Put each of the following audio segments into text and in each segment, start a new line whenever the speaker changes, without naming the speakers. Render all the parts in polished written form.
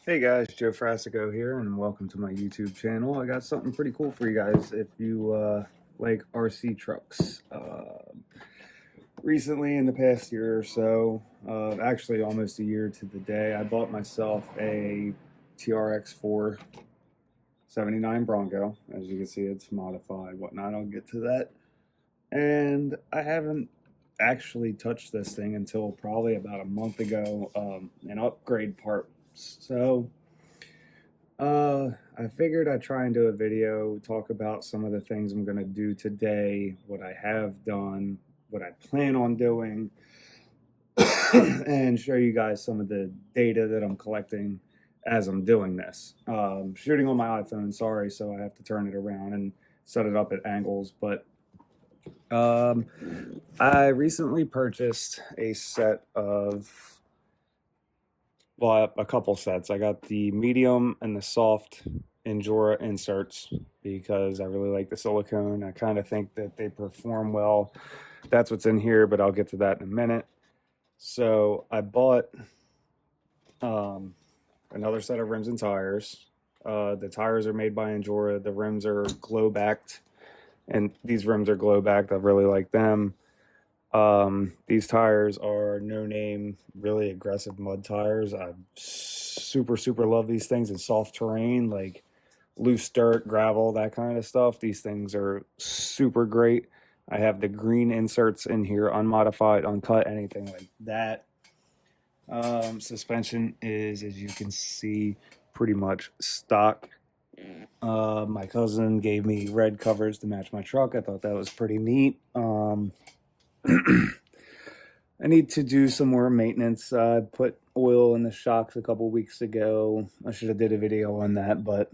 Hey guys, Joe Frasico here, and welcome to my YouTube channel. I got something pretty cool for you guys if you like RC trucks. Recently, in the past year or so, actually almost a year to the day, I bought myself a TRX4 79 Bronco. As you can see, it's modified, whatnot. I'll get to that. And I haven't actually touched this thing until probably about a month ago, an upgrade parts. So I figured I'd try and do a video, talk about some of the things I'm going to do today, what I have done, what I plan on doing, and show you guys some of the data that I'm collecting as I'm doing this. Shooting on my iPhone, sorry, so I have to turn it around and set it up at angles, but I recently purchased a set of a couple sets. I got the medium and the soft Endura inserts because I really like the silicone. I kind of think that they perform well. That's what's in here, but I'll get to that in a minute. So I bought another set of rims and tires. The tires are made by Endura. The rims are glow backed, and these rims are glow backed. I really like them. These tires are no name, really aggressive mud tires. I super love these things in soft terrain, like loose dirt, gravel, that kind of stuff. These things are super great. I have the green inserts in here, unmodified, uncut, anything like that. Suspension is, as you can see, pretty much stock. My cousin gave me red covers to match my truck. I thought that was pretty neat. I need to do some more maintenance. I put oil in the shocks a couple weeks ago. I should have did a video on that, but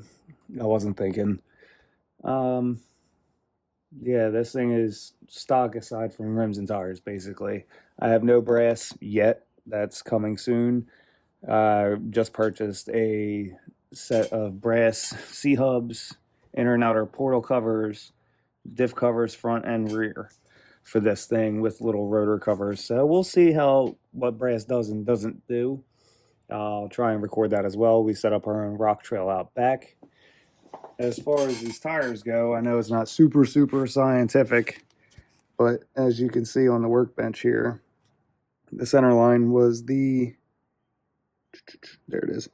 I wasn't thinking. Yeah, this thing is stock aside from rims and tires, basically. I have no brass yet. That's coming soon. Just purchased a set of brass C-hubs, inner and outer portal covers, diff covers front and rear for this thing with little rotor covers. So we'll see what brass does and doesn't do. I'll try and record that as well. We set up our own rock trail out back. As far as these tires go, I know it's not super scientific, but as you can see on the workbench here, the center line was there it is,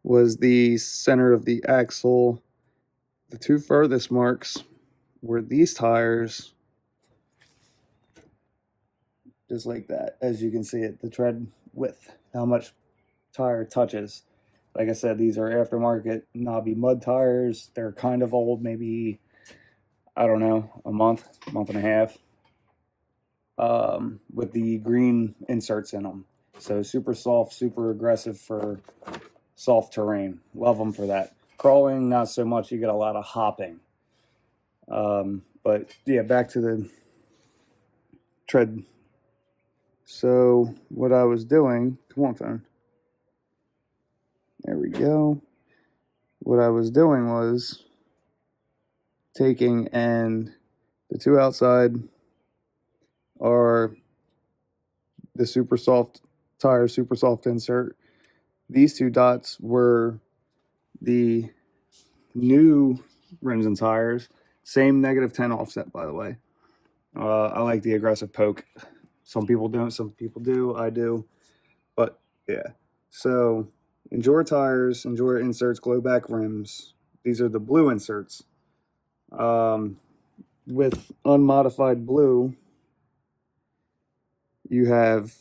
was the center of the axle. The two furthest marks were these tires, just like that. As you can see it, the tread width, how much tire touches. Like I said, these are aftermarket knobby mud tires. They're kind of old, maybe, I don't know, a month and a half, with the green inserts in them. So super soft, super aggressive for soft terrain. Love them for that. Crawling, not so much. You get a lot of hopping. But yeah, back to the tread. So what I was doing, come on, phone. There we go. What I was doing was taking, and the two outside are the super soft tire, super soft insert. These two dots were the new rims and tires. Same -10 offset, by the way. I like the aggressive poke. Some people don't, some people do. I do. But yeah. So Endura tires, Endura inserts, glow back rims. These are the blue inserts. With unmodified blue, you have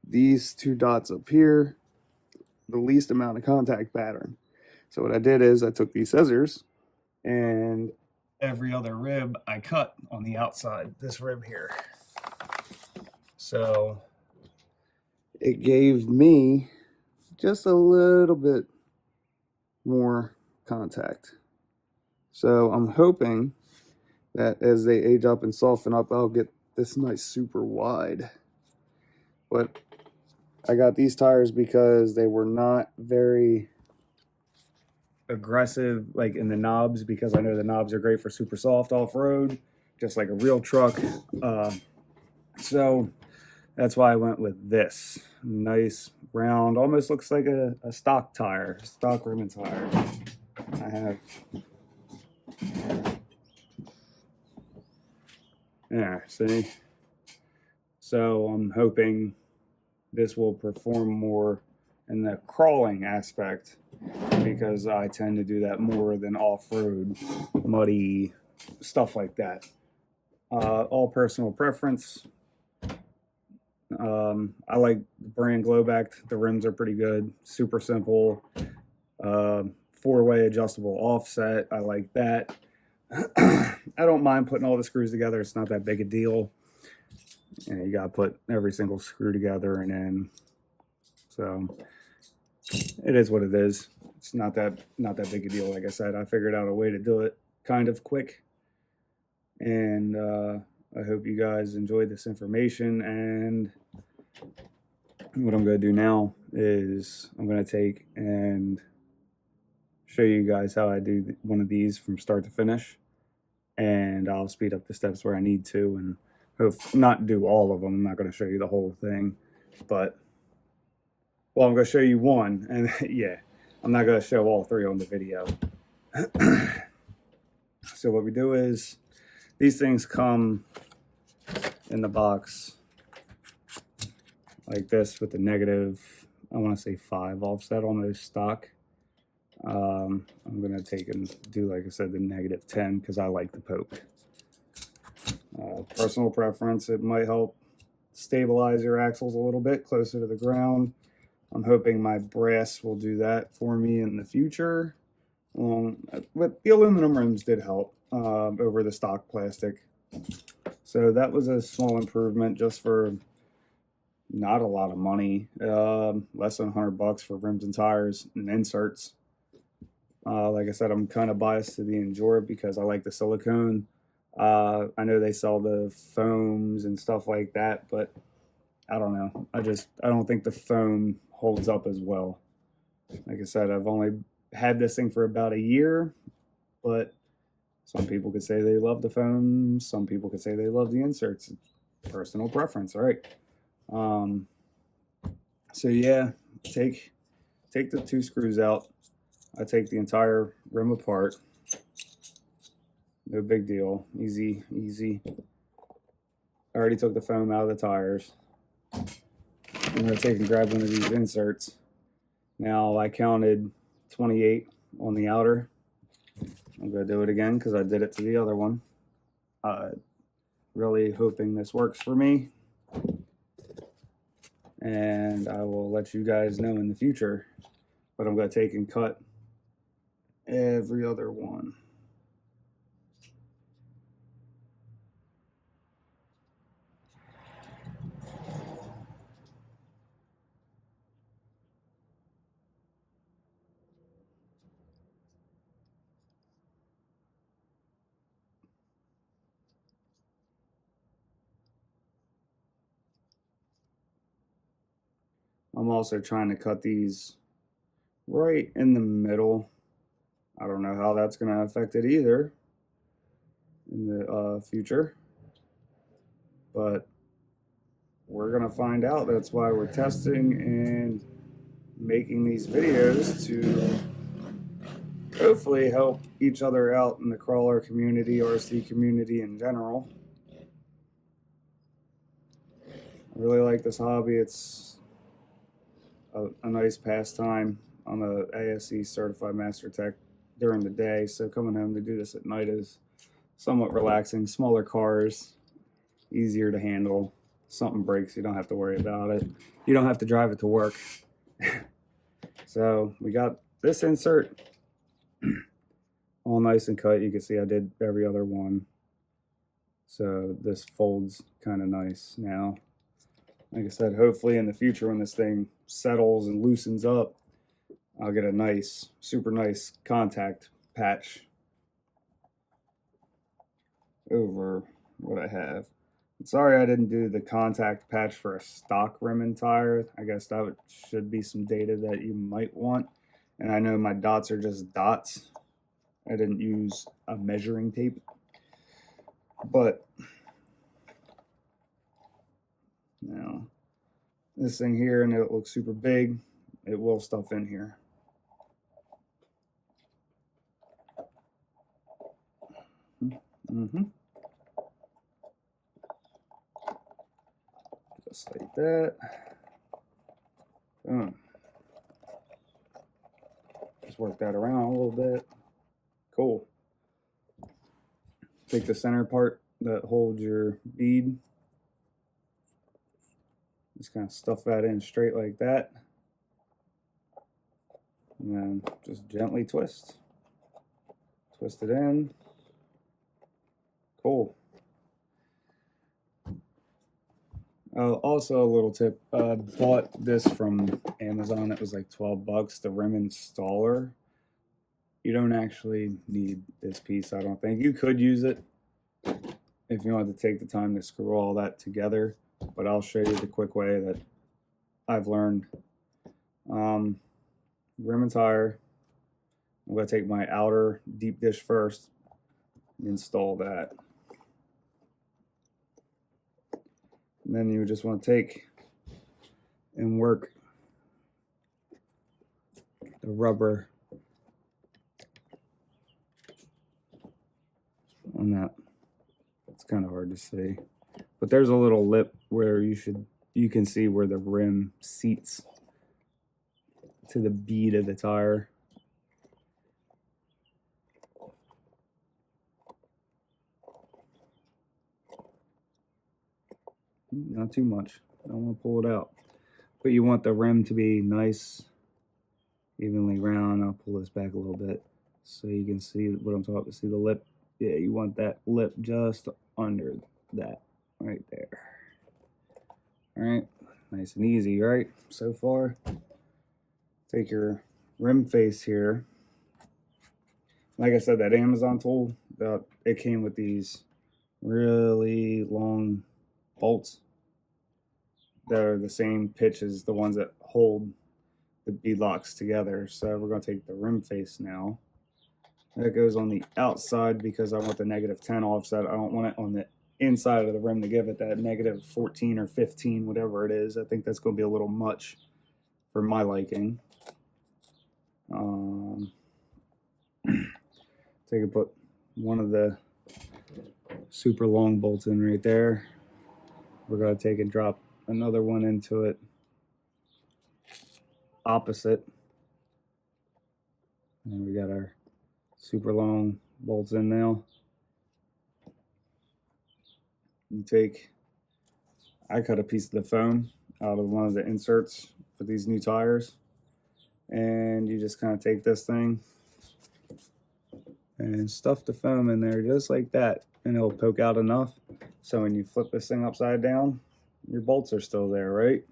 these two dots up here, the least amount of contact pattern. So what I did is I took these scissors, and every other rib I cut on the outside, this rib here. So it gave me just a little bit more contact. So I'm hoping that as they age up and soften up, I'll get this nice super wide. But I got these tires because they were not very aggressive, like in the knobs, because I know the knobs are great for super soft off-road, just like a real truck. So that's why I went with this. Nice, round, almost looks like a stock tire, stock rim and tire. I have, yeah, see? So I'm hoping this will perform more in the crawling aspect, because I tend to do that more than off-road, muddy, stuff like that. All personal preference. I like the brand Glowback. The rims are pretty good, super simple. Four-way adjustable offset, I like that. I don't mind putting all the screws together. It's not that big a deal. And you gotta put every single screw together, and then so it is what it is. It's not that big a deal. Like I said, I figured out a way to do it kind of quick, and I hope you guys enjoyed this information. And what I'm going to do now is I'm going to take and show you guys how I do one of these from start to finish, and I'll speed up the steps where I need to, and not do all of them. I'm not going to show you the whole thing, but well, I'm going to show you one, and yeah, I'm not going to show all three on the video. So what we do is, these things come in the box like this with the negative, I want to say 5 offset, almost stock. I'm going to take and do, like I said, the negative 10 because I like the poke. Personal preference, it might help stabilize your axles a little bit closer to the ground. I'm hoping my brass will do that for me in the future. But the aluminum rims did help over the stock plastic. So that was a small improvement just for not a lot of money. Less than $100 for rims and tires and inserts. Like I said, I'm kind of biased to the Endura because I like the silicone. I know they sell the foams and stuff like that, but I don't know. I don't think the foam holds up as well. Like I said, I've only had this thing for about a year, but some people could say they love the foam. Some people could say they love the inserts. Personal preference, right? So yeah, take the 2 screws out. I take the entire rim apart. No big deal. Easy, easy. I already took the foam out of the tires. I'm going to take and grab one of these inserts. Now I counted 28 on the outer. I'm going to do it again because I did it to the other one. Really hoping this works for me. And I will let you guys know in the future. But I'm going to take and cut every other one. I'm also trying to cut these right in the middle. I don't know how that's going to affect it either in the future, but we're going to find out. That's why we're testing and making these videos, to hopefully help each other out in the crawler community, RC community in general. I really like this hobby. It's a nice pastime. I'm a ASE certified master tech during the day, so coming home to do this at night is somewhat relaxing. Smaller cars, easier to handle. Something breaks, you don't have to worry about it. You don't have to drive it to work. So we got this insert all nice and cut. You can see I did every other one. So this folds kind of nice now. Like I said, hopefully in the future when this thing settles and loosens up, I'll get a nice, super nice contact patch over what I have. I'm sorry I didn't do the contact patch for a stock rim and tire. I guess that should be some data that you might want. And I know my dots are just dots. I didn't use a measuring tape. But now this thing here, and it looks super big, it will stuff in here. Just like that. Boom. Just work that around a little bit. Cool. Take the center part that holds your bead. Just kind of stuff that in straight like that. And then just gently twist. Twist it in. Cool. Also a little tip, bought this from Amazon. It was like 12 bucks, the rim installer. You don't actually need this piece, I don't think. You could use it if you wanted to take the time to screw all that together, but I'll show you the quick way that I've learned. Rim and tire. I'm going to take my outer deep dish first and install that. And then you just want to take and work the rubber on that. It's kind of hard to see, but there's a little lip where you can see where the rim seats to the bead of the tire. Not too much. I don't want to pull it out. But you want the rim to be nice, evenly round. I'll pull this back a little bit so you can see what I'm talking about. See the lip? Yeah, you want that lip just under that, right there. All right, nice and easy, right? So far. Take your rim face here. Like I said, that Amazon tool, it came with these really long bolts that are the same pitch as the ones that hold the beadlocks together. So we're going to take the rim face now. That goes on the outside because I want the -10 offset. I don't want it on the inside of the rim to give it that -14 or 15, whatever it is. I think that's going to be a little much for my liking. Take and put one of the super long bolts in right there. We're going to take and drop another one into it opposite. And we got our super long bolts in now. You take, I cut a piece of the foam out of one of the inserts for these new tires, and you just kind of take this thing and stuff the foam in there just like that, and it'll poke out enough so when you flip this thing upside down, your bolts are still there, right?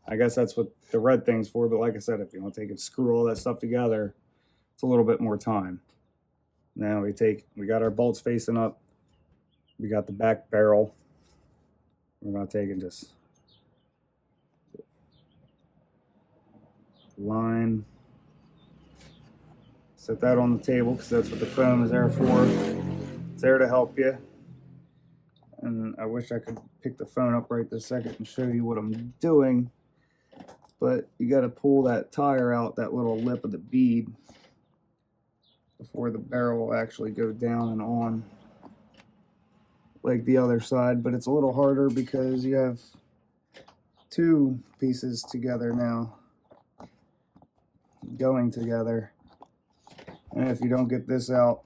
I guess that's what the red thing's for, but like I said, if you want to take and screw all that stuff together, it's a little bit more time. Now we got our bolts facing up, we got the back barrel. We're going to take and just line, set that on the table because that's what the foam is there for. It's there to help you. And I wish I could pick the phone up right this second and show you what I'm doing, but you got to pull that tire out, that little lip of the bead, before the barrel will actually go down and on like the other side. But it's a little harder because you have two pieces together now going together, and if you don't get this out,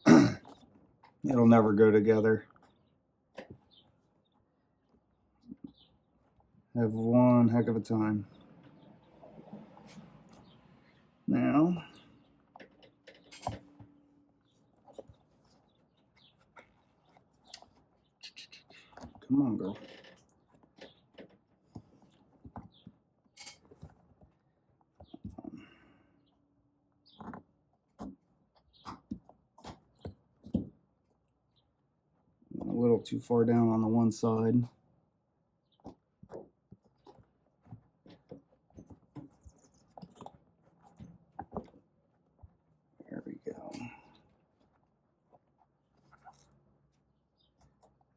it'll never go together. Have one heck of a time. Now, come on, girl. A little too far down on the one side. There we go.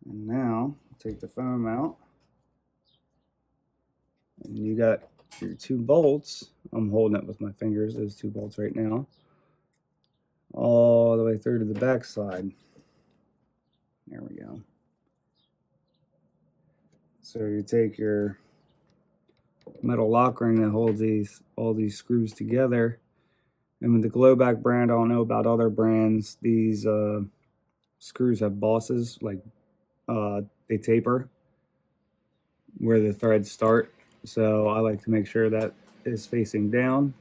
And now take the foam out, and you got your 2 bolts. I'm holding it with my fingers, those 2 bolts right now, all the way through to the back side. There we go. So you take your metal lock ring that holds all these screws together, and with the Glowback brand, I don't know about other brands, these screws have bosses, like they taper where the threads start. So I like to make sure that is facing down.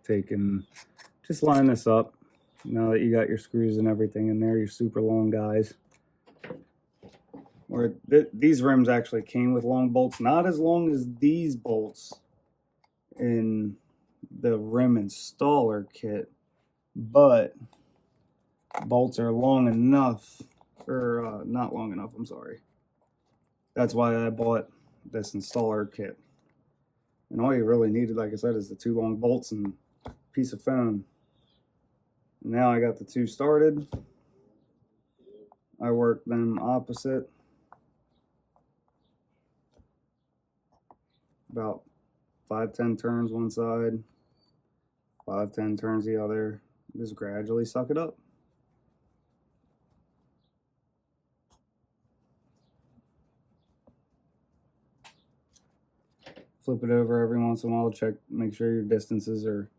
Just line this up. Now that you got your screws and everything in there, your super long guys. These rims actually came with long bolts, not as long as these bolts in the rim installer kit, but bolts are long enough, or not long enough, I'm sorry. That's why I bought this installer kit. And all you really needed, like I said, is the 2 long bolts and a piece of foam. Now I got the 2 started. I work them opposite, about 5-10 turns one side, 5-10 turns the other. Just gradually suck it up. Flip it over every once in a while, check, make sure your distances are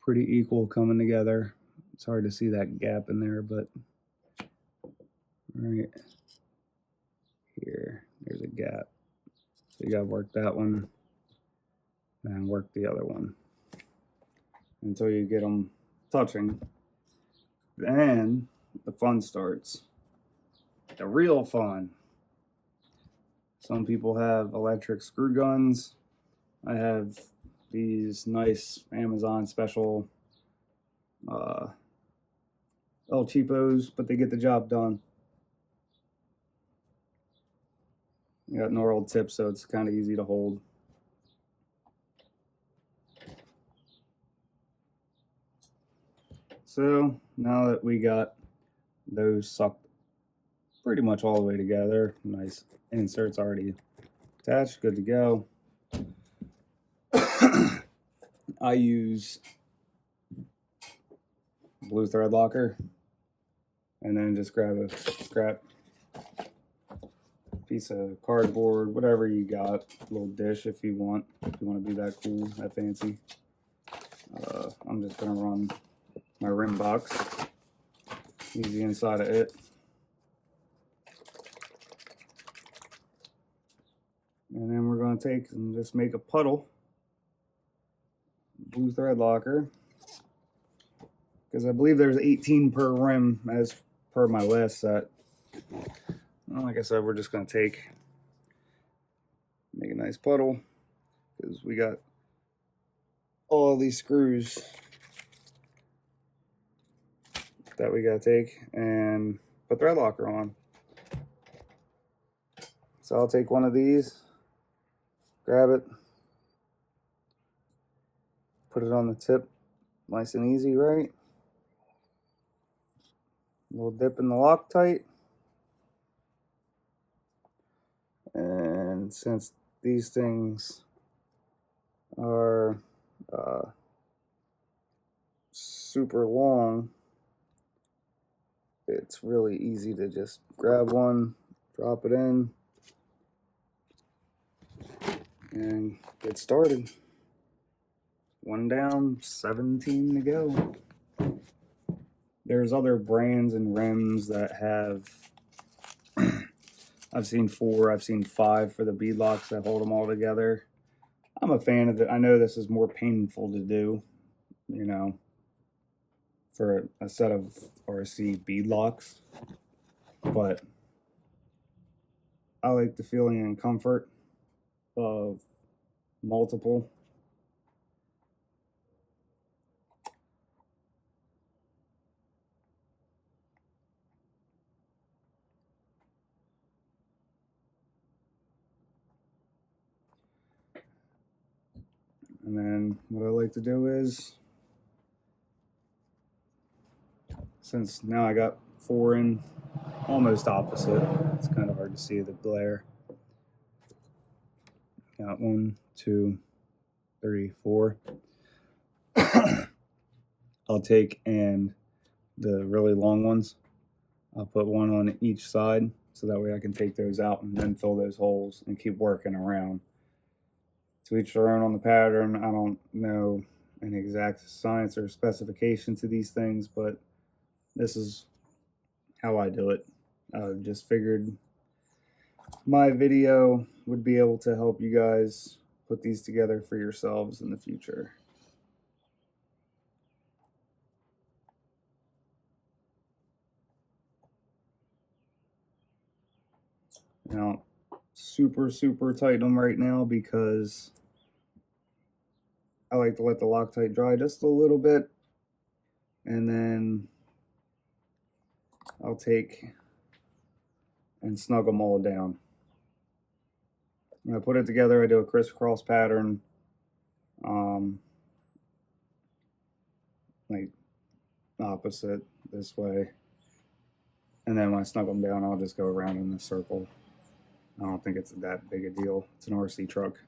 pretty equal coming together. It's hard to see that gap in there, but right here, there's a gap. So you gotta work that one and work the other one until you get them touching. Then the fun starts. The real fun. Some people have electric screw guns. I have these nice Amazon special El Cheapos, but they get the job done. You got knurled tips, so it's kind of easy to hold. So now that we got those sucked pretty much all the way together, nice inserts already attached, good to go. I use blue thread locker, and then just grab a scrap piece of cardboard, whatever you got, a little dish if you want to be that cool, that fancy. I'm just gonna run my rim box, use the inside of it, and then we're going to take and just make a puddle blue thread locker, because I believe there's 18 per rim as per my last set. Well, like I said, we're just going to make a nice puddle, because we got all these screws that we got to take and put thread locker on. So I'll take one of these, grab it, put it on the tip, nice and easy, right? A little dip in the Loctite. And since these things are super long, it's really easy to just grab one, drop it in, and get started. One down, 17 to go. There's other brands and rims that have, I've seen 4, I've seen 5 for the beadlocks that hold them all together. I'm a fan of it. I know this is more painful to do, you know, for a set of RC beadlocks, but I like the feeling and comfort of multiple. And then what I like to do is, since now I got 4 in, almost opposite, it's kind of hard to see the glare. Got 1, 2, 3, 4. I'll take and the really long ones, I'll put one on each side so that way I can take those out and then fill those holes and keep working around. To each their own on the pattern. I don't know an exact science or specification to these things, but this is how I do it. I just figured my video would be able to help you guys put these together for yourselves in the future. Now, super tighten them right now because I like to let the Loctite dry just a little bit, and then I'll take and snug them all down. When I put it together, I do a crisscross pattern, like opposite this way, and then when I snug them down, I'll just go around in a circle. I don't think it's that big a deal. It's an RC truck.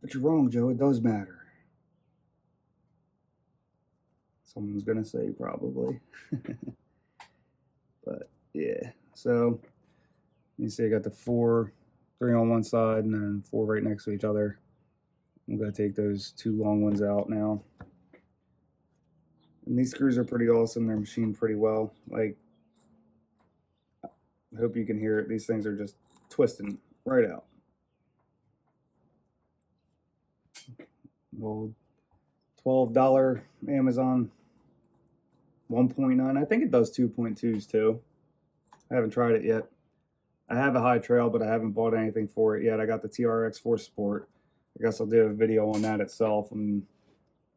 But you're wrong, Joe. It does matter. Someone's gonna say probably. But yeah, so you see I got the 4, 3 on one side and then 4 right next to each other. I'm gonna take those 2 long ones out now. And these screws are pretty awesome. They're machined pretty well. Like, I hope you can hear it. These things are just twisting right out. Well, $12 Amazon 1.9. I think it does 2.2s too. I haven't tried it yet. I have a high trail, but I haven't bought anything for it yet. I got the TRX4 Sport. I guess I'll do a video on that itself. I'm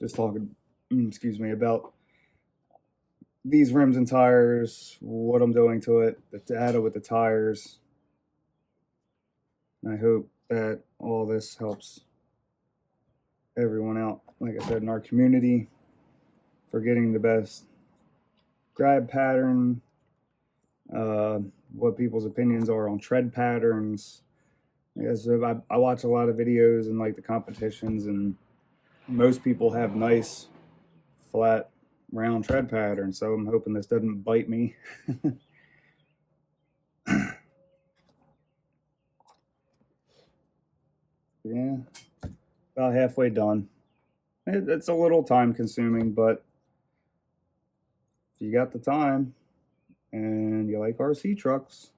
just talking, excuse me, about these rims and tires, what I'm doing to it, the data with the tires. And I hope that all this helps everyone out, like I said, in our community for getting the best grab pattern, what people's opinions are on tread patterns. I watch a lot of videos and like the competitions, and most people have nice flat round tread patterns, so I'm hoping this doesn't bite me. Yeah, about halfway done. It's a little time consuming, but if you got the time and you like RC trucks,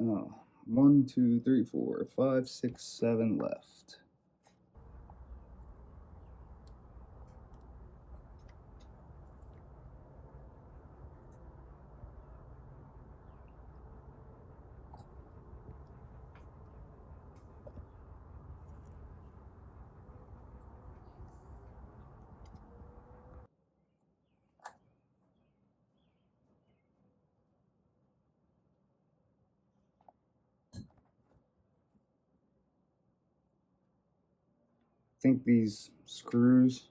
oh, 1, 2, 3, 4, 5, 6, 7 left. I think these screws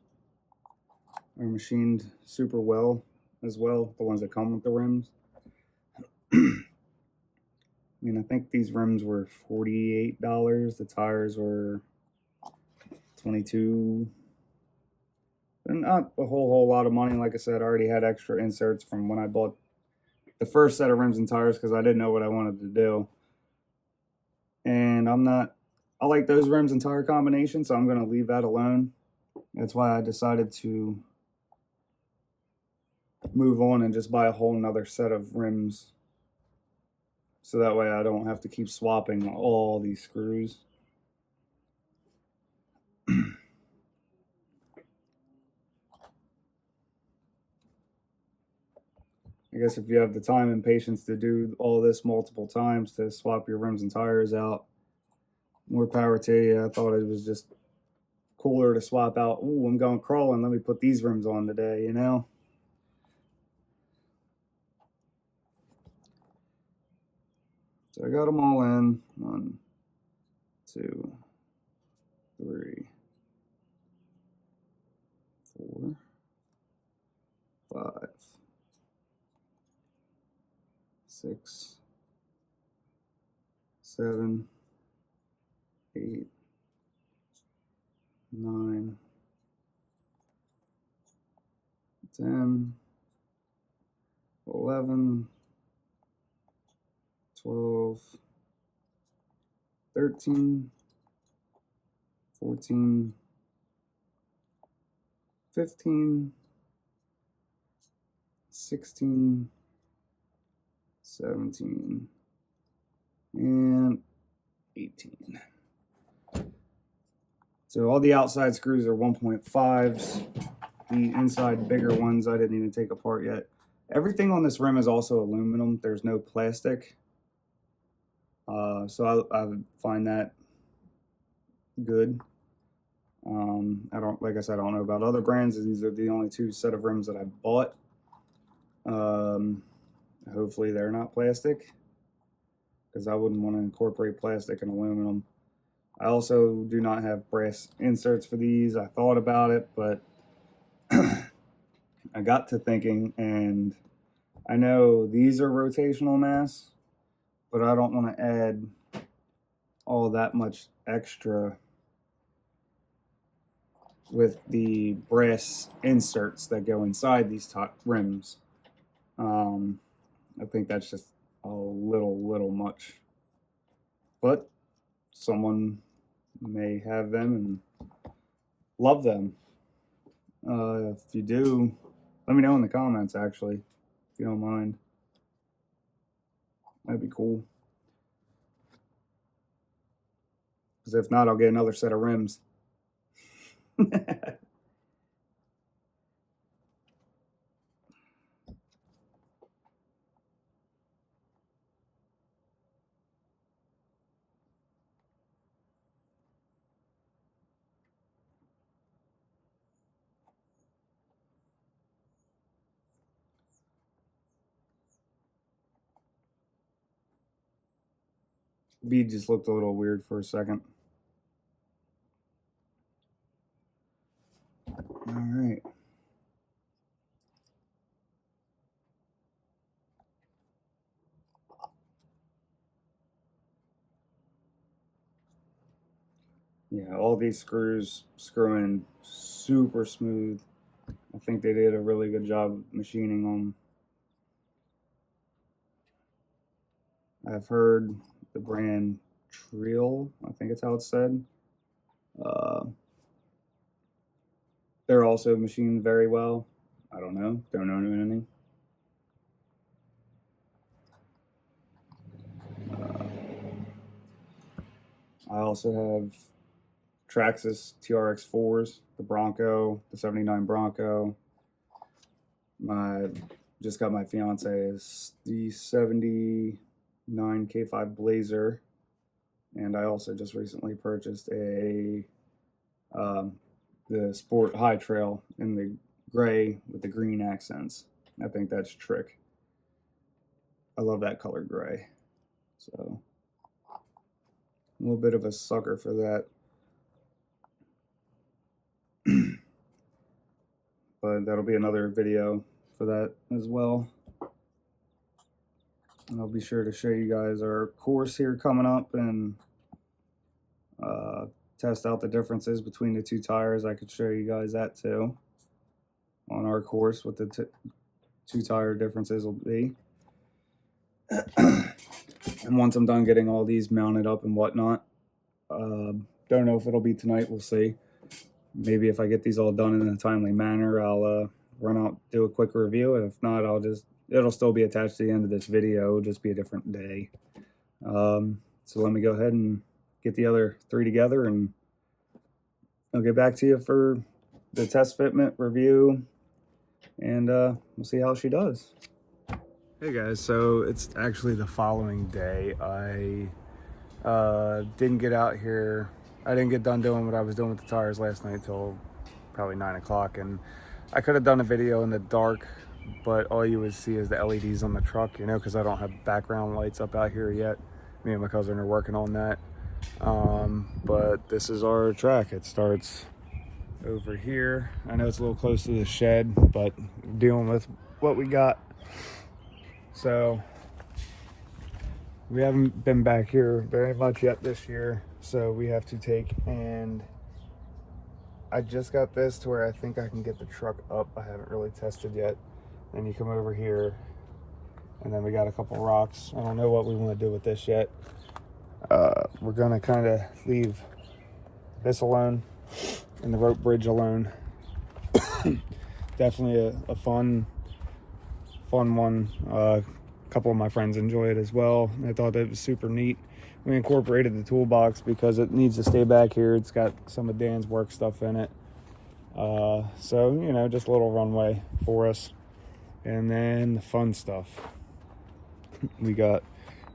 are machined super well as well, the ones that come with the rims. I mean, I think these rims were $48. The tires were $22. They're not a whole lot of money. Like I said, I already had extra inserts from when I bought the first set of rims and tires because I didn't know what I wanted to do. And I like those rims and tire combinations, so I'm going to leave that alone. That's why I decided to move on and just buy a whole nother set of rims, so that way I don't have to keep swapping all these screws. I guess if you have the time and patience to do all this multiple times to swap your rims and tires out, more power to you. I thought it was just cooler to swap out. Oh, I'm going crawling. Let me put these rims on today, you know? So I got them all in. 1, 2, 3, 4, 5, 6, 7, 8, 9, 10, 11, 12, 13, 14, 15, 16, 17, and 18. So all the outside screws are 1.5s. The inside bigger ones I didn't even take apart yet. Everything on this rim is also aluminum. There's no plastic. So I find that good. Like I said, I don't know about other brands. These are the only 2 set of rims that I bought. Hopefully they're not plastic, because I wouldn't want to incorporate plastic and aluminum. I also do not have brass inserts for these. I thought about it, but I got to thinking, and I know these are rotational mass, but I don't want to add all that much extra with the brass inserts that go inside these top rims. I think that's just a little much, but someone may have them and love them. If you do, let me know in the comments, actually, if you don't mind. That'd be cool. Because if not, I'll get another set of rims. Bead just looked a little weird for a second. All right. Yeah, all these screws screw in super smooth. I think they did a really good job machining them. I've heard the brand Trill, I think it's how it's said. They're also machined very well. I don't know anything. I also have Traxxas TRX4s, the Bronco, the 79 Bronco. Just got my fiance's the 79 K5 Blazer, and I also just recently purchased the Sport High Trail in the gray with the green accents. I think that's trick. I love that color gray. So a little bit of a sucker for that. But that'll be another video for that as well. And I'll be sure to show you guys our course here coming up, and test out the differences between the 2 tires. I could show you guys that too on our course, what the 2 tire differences will be. And once I'm done getting all these mounted up and whatnot, don't know if it'll be tonight, we'll see. Maybe if I get these all done in a timely manner, I'll run out, do a quick review, and if not, it'll still be attached to the end of this video. It'll just be a different day. So let me go ahead and get the other 3 together, and I'll get back to you for the test fitment review, and we'll see how she does. Hey guys, so it's actually the following day. I didn't get out here. I didn't get done doing what I was doing with the tires last night till probably 9 o'clock, and I could have done a video in the dark, but all you would see is the LEDs on the truck, you know, because I don't have background lights up out here yet. Me and my cousin are working on that. But this is our track. It starts over here. I know it's a little close to the shed, but dealing with what we got. So we haven't been back here very much yet this year, so we have to take, and I just got this to where I think I can get the truck up. I haven't really tested yet. Then you come over here, and then we got a couple rocks. I don't know what we want to do with this yet. We're gonna kind of leave this alone and the rope bridge alone. Definitely a fun one. A couple of my friends enjoy it as well. I thought it was super neat. We incorporated the toolbox because it needs to stay back here. It's got some of Dan's work stuff in it. So, you know, just a little runway for us. And then the fun stuff. We got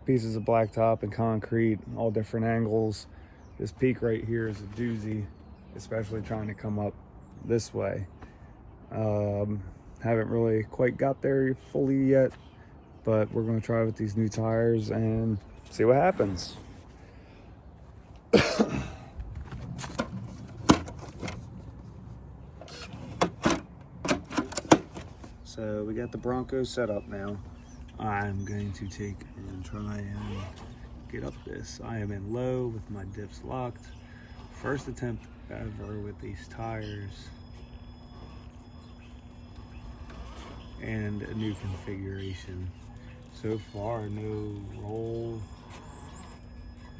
pieces of blacktop and concrete, all different angles. This peak right here is a doozy, especially trying to come up this way. Haven't really quite got there fully yet, but we're going to try with these new tires and see what happens. So we got the Bronco set up now. I'm going to take and try and get up this. I am in low with my dips locked. First attempt ever with these tires. And a new configuration. So far, no roll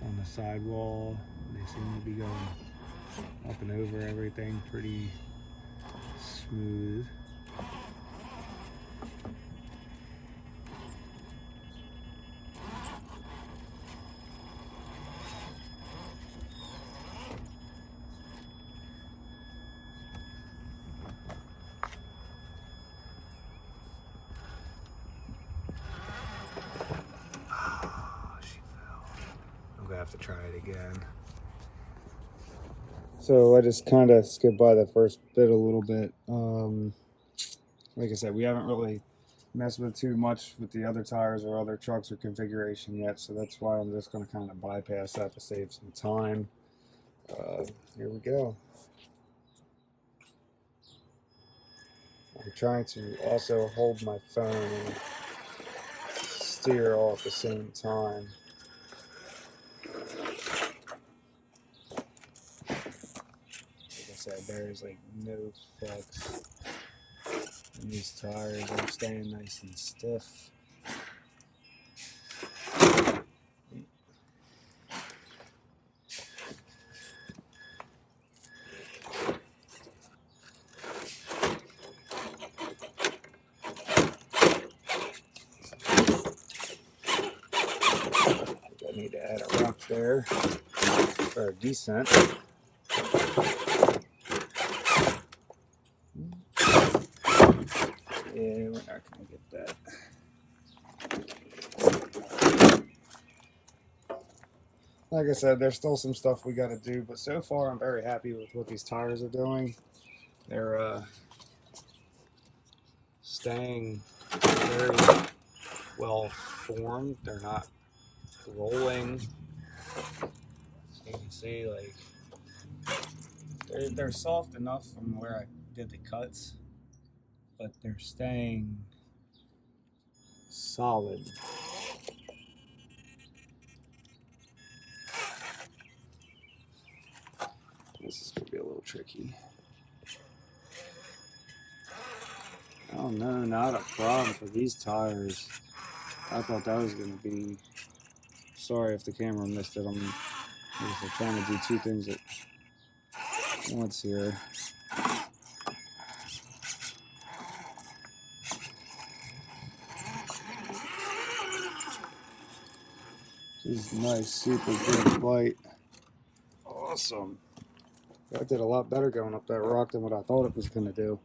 on the sidewall. They seem to be going up and over everything pretty smooth. Have to try it again. So I just kind of skipped by the first bit a little bit. Like I said, we haven't really messed with too much with the other tires or other trucks or configuration yet, so that's why I'm just going to kind of bypass that to save some time. Here we go. I'm trying to also hold my phone and steer all at the same time. There's like no flex, and these tires are staying nice and stiff. I need to add a rock there for a descent. Yeah, we're not going to get that. Like I said, there's still some stuff we got to do, but so far I'm very happy with what these tires are doing. They're staying very well formed. They're not rolling. You can see, like, they're soft enough from where I did the cuts, but they're staying solid. This is going to be a little tricky. Oh no, not a problem for these tires. I thought that was going to be... Sorry if the camera missed it. I'm trying to do two things at once here. This is nice, super good bite. Awesome. That did a lot better going up that rock than what I thought it was going to do.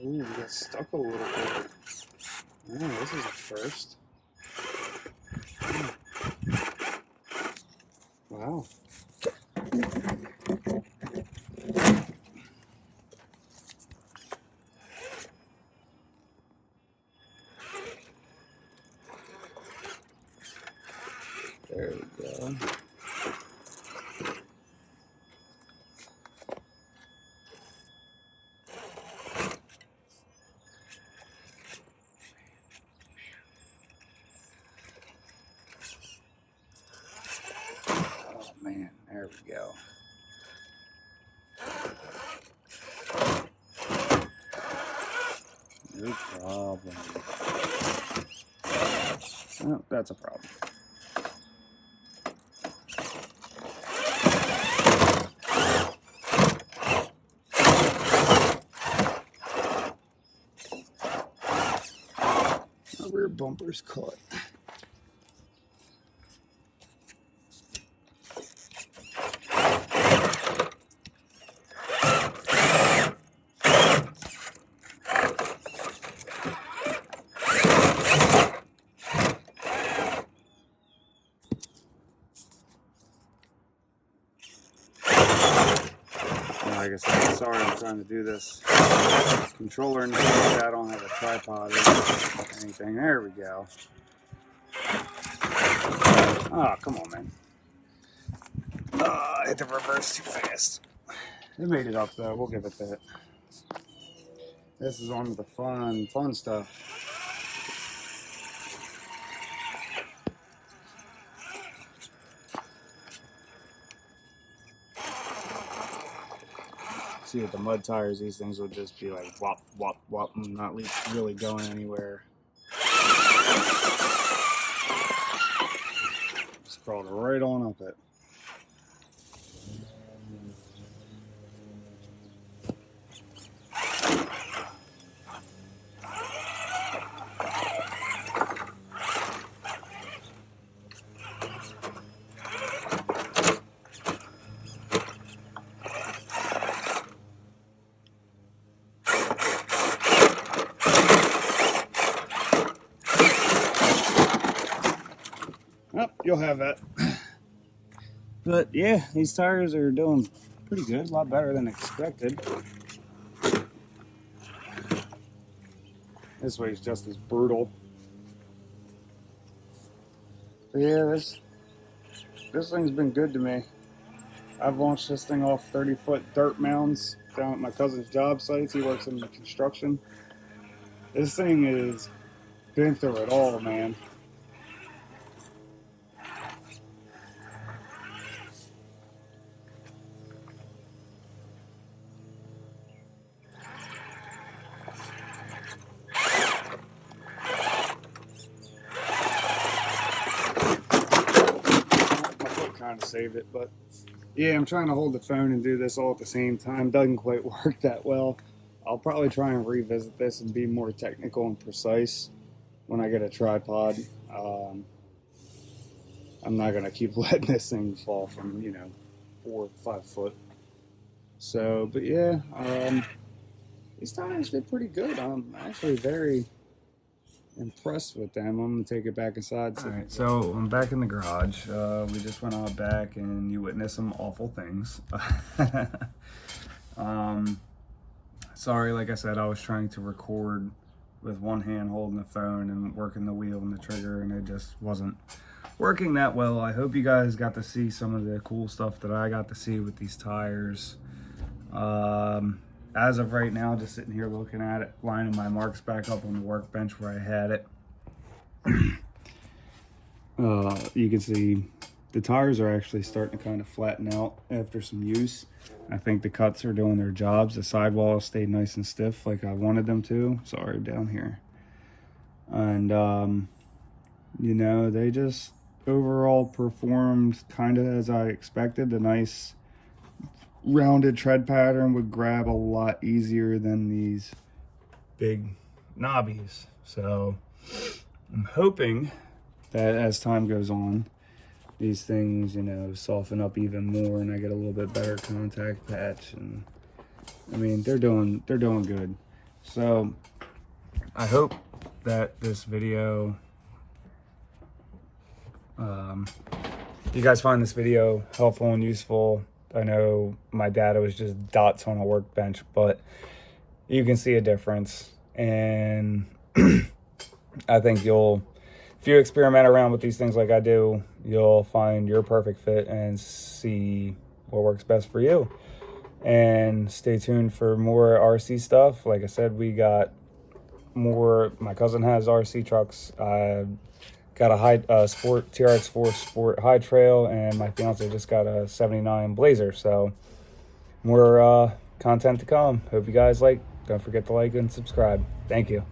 Ooh, we got stuck a little bit. Oh, this is a first. Wow. There we go. Oh man, there we go. No problem. Oh, that's a problem. My rear bumper's caught. Like I said, sorry I'm trying to do this controller and I don't have a tripod or anything. There we go. Oh, come on, man. I hit the reverse too fast. It made it up though, we'll give it that. This is on to the fun stuff. See, with the mud tires, these things will just be like whop, whop, whop, and not really going anywhere. Just crawled right on up it. Well, you'll have that. But yeah, these tires are doing pretty good, a lot better than expected. This way is just as brutal. But yeah, this thing's been good to me. I've launched this thing off 30-foot dirt mounds down at my cousin's job sites. He works in the construction. This thing has been through it all, man. Kind of saved it, but yeah, I'm trying to hold the phone and do this all at the same time. Doesn't quite work that well. I'll probably try and revisit this and be more technical and precise when I get a tripod. I'm not gonna keep letting this thing fall from 4 or 5 foot. So, but yeah, these tires did pretty good. I'm actually very impressed with them. I'm gonna take it back inside. Alright, so I'm back in the garage. We just went out back and you witnessed some awful things. Sorry, like I said, I was trying to record with one hand holding the phone and working the wheel and the trigger, and it just wasn't working that well. I hope you guys got to see some of the cool stuff that I got to see with these tires. As of right now, just sitting here looking at it, lining my marks back up on the workbench where I had it. You can see the tires are actually starting to kind of flatten out after some use. I think the cuts are doing their jobs. The sidewall stayed nice and stiff like I wanted them to. Sorry, down here. And, they just overall performed kind of as I expected. The nice rounded tread pattern would grab a lot easier than these big knobbies. So I'm hoping that as time goes on, these things, soften up even more and I get a little bit better contact patch. And I mean, they're doing good. So I hope that this video, you guys find this video helpful and useful. I know my data was just dots on a workbench, but you can see a difference. And I think if you experiment around with these things like I do, you'll find your perfect fit and see what works best for you. And stay tuned for more RC stuff. Like I said, we got more. My cousin has RC trucks. I got a sport TRX4 Sport High Trail, and my fiance just got a 79 Blazer. So more content to come. Hope you guys like. Don't forget to like and subscribe. Thank you.